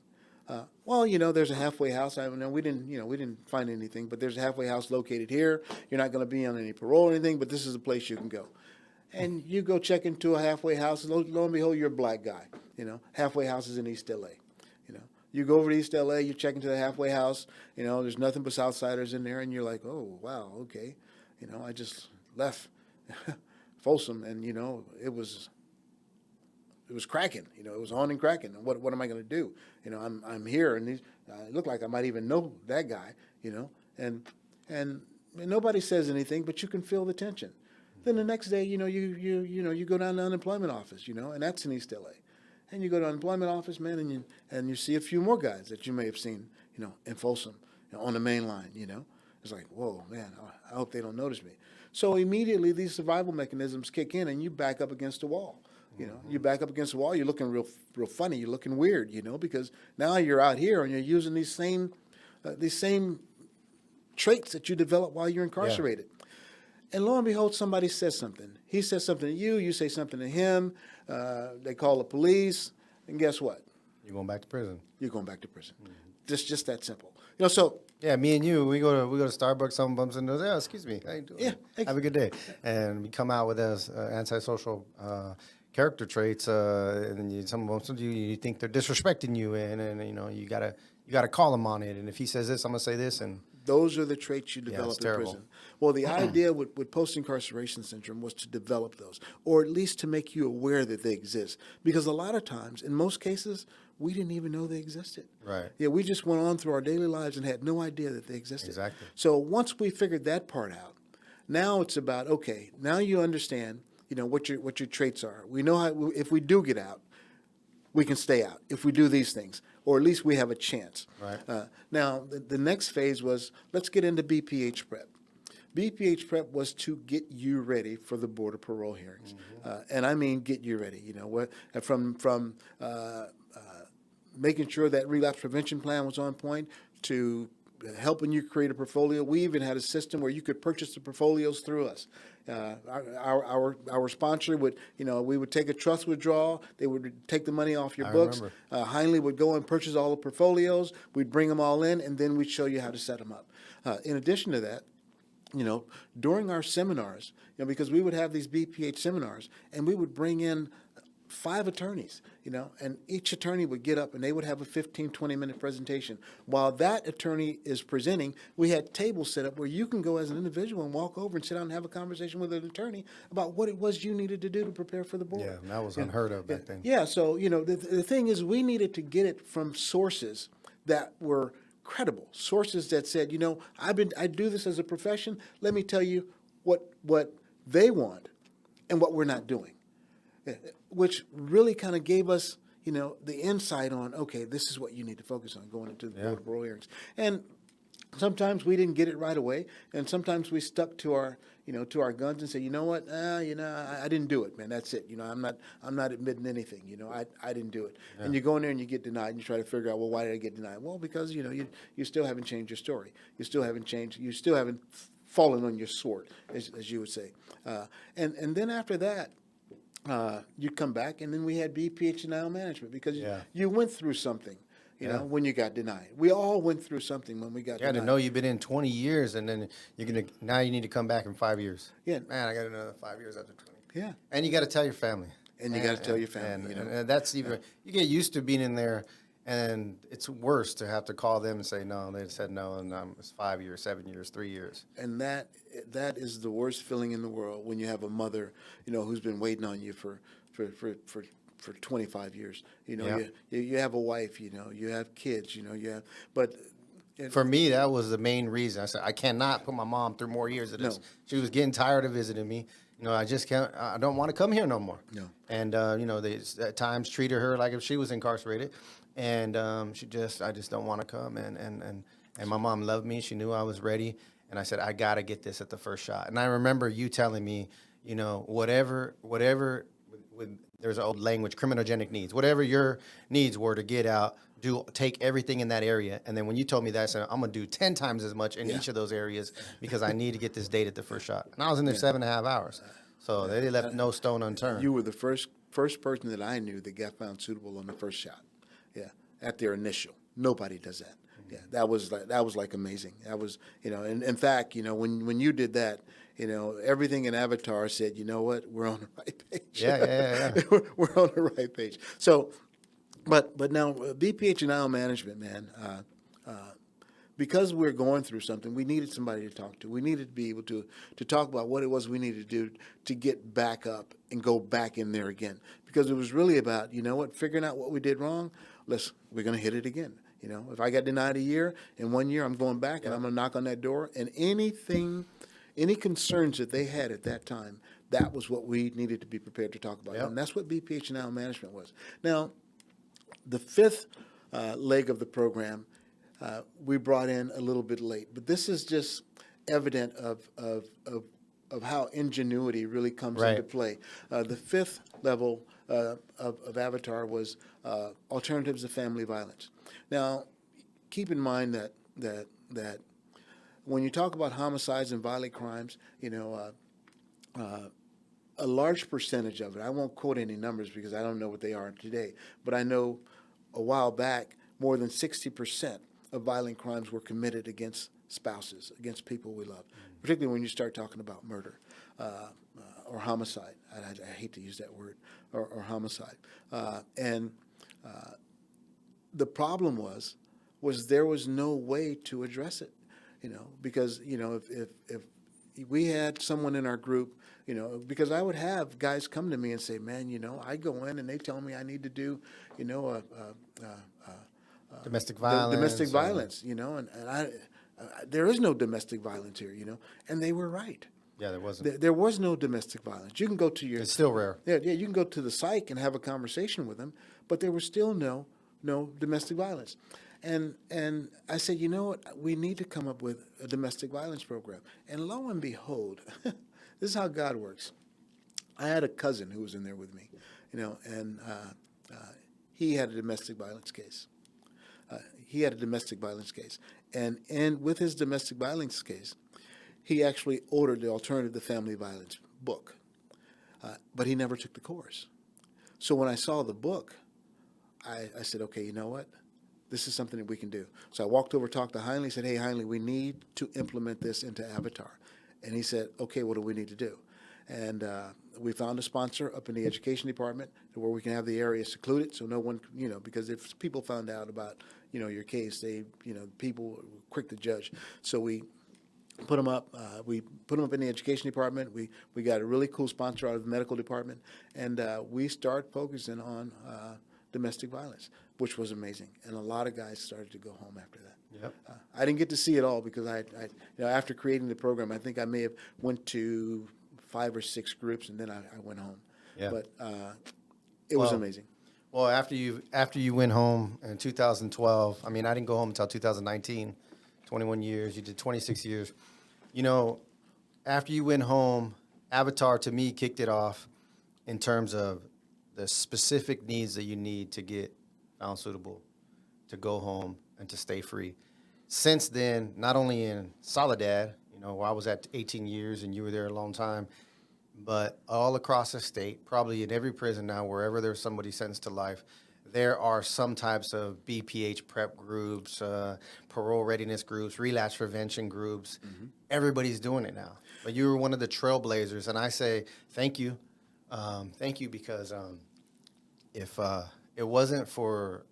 There's a halfway house. We didn't find anything, but there's a halfway house located here. You're not going to be on any parole or anything, but this is a place you can go. And you go check into a halfway house, and lo and behold, you're a black guy. Halfway house is in East L.A. You go over to East L.A., you check into the halfway house, there's nothing but Southsiders in there, and you're like, oh, wow, okay. I just left Folsom, and, it was cracking. It was on and cracking. And what am I going to do? I'm here, and it looked like I might even know that guy, and nobody says anything, but you can feel the tension. Then the next day, you go down to the unemployment office, and that's in East L.A. And you go to the unemployment office, man, and you see a few more guys that you may have seen, in Folsom, on the main line, It's like, whoa, man, I hope they don't notice me. So immediately these survival mechanisms kick in, and you back up against the wall. You back up against the wall, you're looking real funny, you're looking weird, because now you're out here and you're using these same traits that you developed while you're incarcerated. Yeah. And lo and behold, somebody says something. He says something to you, you say something to him, they call the police, and guess what? You're going back to prison. You're going back to prison. Just that simple. So yeah, me and you, we go to Starbucks, someone bumps into us, excuse me, how you doing? Yeah, have a good day. And we come out with those antisocial character traits, and then someone bumps into you, you think they're disrespecting you, and you gotta call them on it. And if he says this, I'm gonna say this, and those are the traits you develop in terrible. prison. Well, the idea with post-incarceration syndrome was to develop those, or at least to make you aware that they exist. Because a lot of times, in most cases, we didn't even know they existed. Right. Yeah, we just went on through our daily lives and had no idea that they existed. Exactly. So once we figured that part out, now it's about, okay, now you understand, what your traits are. We know how, if we do get out, we can stay out if we do these things, or at least we have a chance. Right. Now, the next phase was, let's get into BPH prep. BPH prep was to get you ready for the board of parole hearings. And I mean get you ready, from making sure that relapse prevention plan was on point to helping you create a portfolio. We even had a system where you could purchase the portfolios through us. Our sponsor would, we would take a trust withdrawal. They would take the money off your books. Heinley would go and purchase all the portfolios. We'd bring them all in, and then we'd show you how to set them up. In addition to that, during our seminars, because we would have these BPH seminars, and we would bring in 5 attorneys, and each attorney would get up and they would have a 15, 20-minute presentation. While that attorney is presenting, we had tables set up where you can go as an individual and walk over and sit down and have a conversation with an attorney about what it was you needed to do to prepare for the board. Yeah, that was unheard of back then. Yeah, so, the thing is, we needed to get it from sources that were credible, sources that said, I do this as a profession. Let me tell you what they want and what we're not doing. Which really kind of gave us, the insight on, okay, this is what you need to focus on going into the board of parole hearings. And Sometimes we didn't get it right away, and sometimes we stuck to our guns and say, you know what, I didn't do it, man. That's it. I'm not admitting anything. I didn't do it. Yeah. And you go in there and you get denied, and you try to figure out, well, why did I get denied? Well, because you still haven't changed your story. You still haven't changed. You still haven't fallen on your sword, as you would say. And then after that, you come back, and then we had BPH denial management because Yeah. you went through something. Yeah. When you got denied. We all went through something when we got Yeah, denied. to know you've been in 20 years, and then now you need to come back in 5 years. Yeah. Man, I got another 5 years after 20. Yeah. And you got to tell your family. And you got to tell your family. And that's even, you get used to being in there, and it's worse to have to call them and say, no, they said no, and it's 5 years, 7 years, 3 years. And that is the worst feeling in the world when you have a mother, who's been waiting on you for 25 years. Yeah. You have a wife, you have kids, but For me, that was the main reason. I said, I cannot put my mom through more years of this. No. She was getting tired of visiting me. I just can't, I don't want to come here no more. No. And, they at times treated her like if she was incarcerated. And I just don't want to come. And my mom loved me. She knew I was ready. And I said, I got to get this at the first shot. And I remember you telling me, whatever, there's an old language, criminogenic needs, whatever your needs were to get out, take everything in that area. And then when you told me that, I said, I'm going to do 10 times as much in each of those areas because I need to get this date at the first shot. And I was in there 7.5 hours. So they left no stone unturned. you were the first person that I knew that got found suitable on the first shot. Yeah, at their initial. Nobody does that. Yeah, that was like amazing. That was, and in fact, when you did that, everything in Avatar said, you know what, we're on the right page. Yeah. We're on the right page. So, but now BPH denial management, man, because we're going through something, we needed somebody to talk to. We needed to be able to talk about what it was we needed to do to get back up and go back in there again. Because it was really about, figuring out what we did wrong. We're going to hit it again. If I got denied a year, in 1 year I'm going back and I'm going to knock on that door. And any concerns that they had at that time, that was what we needed to be prepared to talk about. Yep. And that's what BPH denial management was. Now, the fifth leg of the program, we brought in a little bit late, but this is just evident of how ingenuity really comes into play. The fifth level of Avatar was alternatives to family violence. Now, keep in mind that when you talk about homicides and violent crimes, a large percentage of it, I won't quote any numbers because I don't know what they are today, but I know a while back more than 60% of violent crimes were committed against spouses, against people we love, particularly when you start talking about murder or homicide. I hate to use that word, or homicide. And the problem was there was no way to address it, because, if we had someone in our group, because I would have guys come to me and say, man, I go in and they tell me I need to do, Domestic violence. Domestic violence, and I there is no domestic violence here, and they were right. Yeah, there wasn't. There was no domestic violence. You can go to your. It's still rare. Yeah, you can go to the psych and have a conversation with them, but there was still no domestic violence. And I said, you know what, we need to come up with a domestic violence program. And lo and behold, this is how God works. I had a cousin who was in there with me, and he had a domestic violence case. And with his domestic violence case, he actually ordered the Alternative to Family Violence book, but he never took the course. So when I saw the book, I said, okay, you know what? This is something that we can do. So I walked over, talked to Heinley, said, hey, Heinley, we need to implement this into Avatar. And he said, okay, what do we need to do? And we found a sponsor up in the education department where we can have the area secluded so no one, because if people found out about, your case, people were quick to judge. So we put them up. We put them up in the education department. We got a really cool sponsor out of the medical department. And we start focusing on domestic violence, which was amazing. And a lot of guys started to go home after that. Yep. I didn't get to see it all because after creating the program, I think I may have went to 5 or 6 groups and then I went home. Yeah. But it was amazing. Well, after you went home in 2012, I mean, I didn't go home until 2019. 21 years. You did 26 years. You know, after you went home, Avatar to me kicked it off in terms of the specific needs that you need to get found suitable, to go home, and to stay free. Since then, not only in Soledad, you know, where I was at 18 years and you were there a long time, but all across the state, probably in every prison now, wherever there's somebody sentenced to life, there are some types of BPH prep groups, parole readiness groups, relapse prevention groups. Everybody's doing it now. But you were one of the trailblazers, and I say thank you. Thank you because if it wasn't for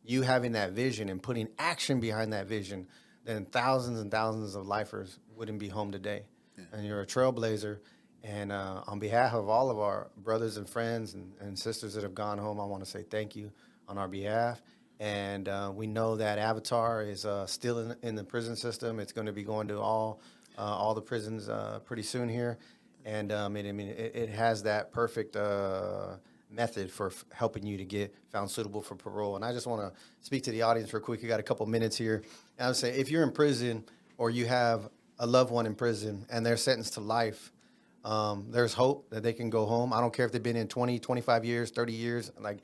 you having that vision and putting action behind that vision, then thousands and thousands of lifers wouldn't be home today. Yeah. And you're a trailblazer. And on behalf of all of our brothers and friends and sisters that have gone home, I want to say thank you on our behalf. And we know that Avatar is still in the prison system. It's going to be going to all the prisons pretty soon here. And it has that perfect method for helping you to get found suitable for parole. And I just want to speak to the audience real quick. You got a couple minutes here. And I would say if you're in prison or you have a loved one in prison and they're sentenced to life, there's hope that they can go home. I don't care if they've been in 20, 25 years, 30 years. Like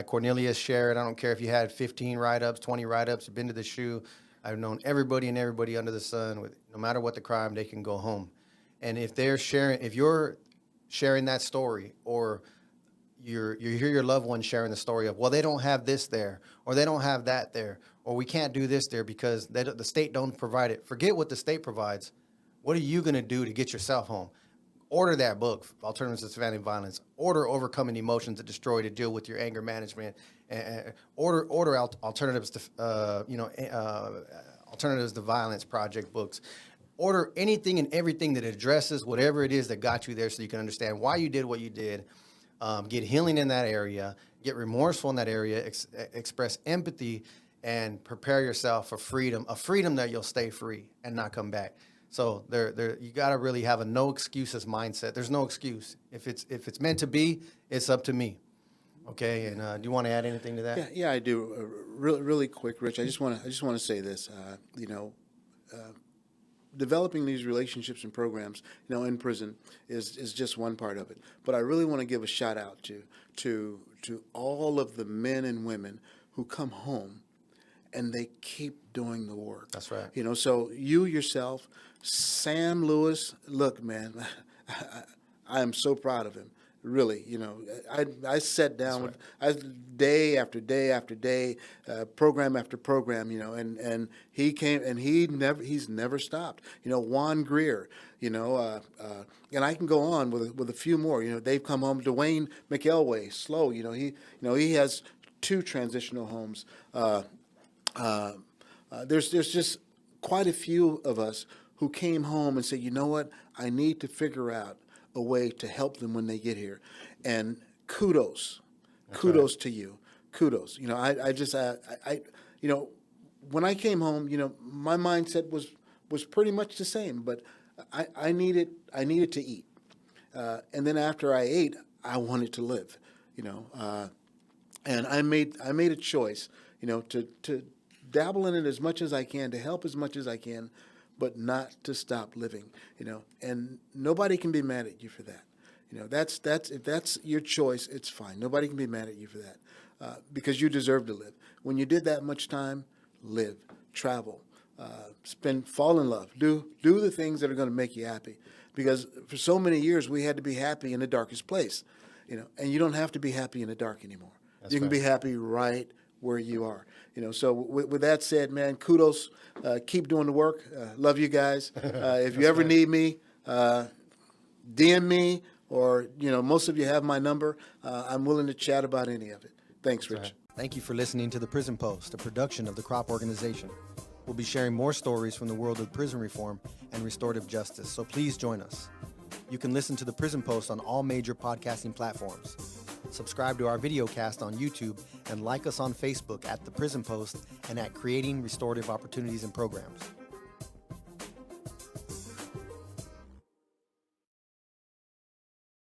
Cornelius shared, I don't care if you had 15 write-ups, 20 write-ups, you've been to the SHU. I've known everybody under the sun. No matter what the crime, they can go home. And if you're sharing that story, or you hear your loved one sharing the story of, well, they don't have this there, or they don't have that there, or we can't do this there because the state don't provide it. Forget what the state provides. What are you going to do to get yourself home? Order that book, Alternatives to Family Violence. Order Overcoming Emotions That Destroy to deal with your anger management. Order Alternatives to Alternatives to Violence Project books. Order anything and everything that addresses whatever it is that got you there, so you can understand why you did what you did. Get healing in that area. Get remorseful in that area. Express empathy and prepare yourself for freedom. A freedom that you'll stay free and not come back. So you got to really have a no excuses mindset. There's no excuse. If it's meant to be, it's up to me. Okay. And do you want to add anything to that? Yeah, I do. Really quick, Rich. I just want to say this. Developing these relationships and programs, in prison is just one part of it. But I really want to give a shout out to all of the men and women who come home and they keep doing the work. That's right. So you yourself, Sam Lewis, look, man, I am so proud of him. Really, I sat down day after day after day, program after program, and he came and he's never stopped. Juan Greer, and I can go on with a few more. They've come home. Dwayne McElway, Slow, he has 2 transitional homes. There's just quite a few of us who came home and said, you know what, I need to figure out a way to help them when they get here. And kudos to you. Kudos. When I came home, my mindset was pretty much the same, but I needed to eat. And then after I ate, I wanted to live, and I made a choice, to dabble in it as much as I can, to help as much as I can, but not to stop living, and nobody can be mad at you for that. If that's your choice, it's fine. Nobody can be mad at you for that, because you deserve to live. When you did that much time, live, travel, fall in love, do the things that are going to make you happy. Because for so many years we had to be happy in the darkest place, and you don't have to be happy in the dark anymore. You can be happy right where you are. So with that said, man, kudos. Keep doing the work. Love you guys. If you ever need me, DM me, or, most of you have my number. I'm willing to chat about any of it. Thanks, Rich. Right. Thank you for listening to The Prison Post, a production of the Crop Organization. We'll be sharing more stories from the world of prison reform and restorative justice, so please join us. You can listen to The Prison Post on all major podcasting platforms. Subscribe to our video cast on YouTube and like us on Facebook at The Prison Post and at Creating Restorative Opportunities and Programs.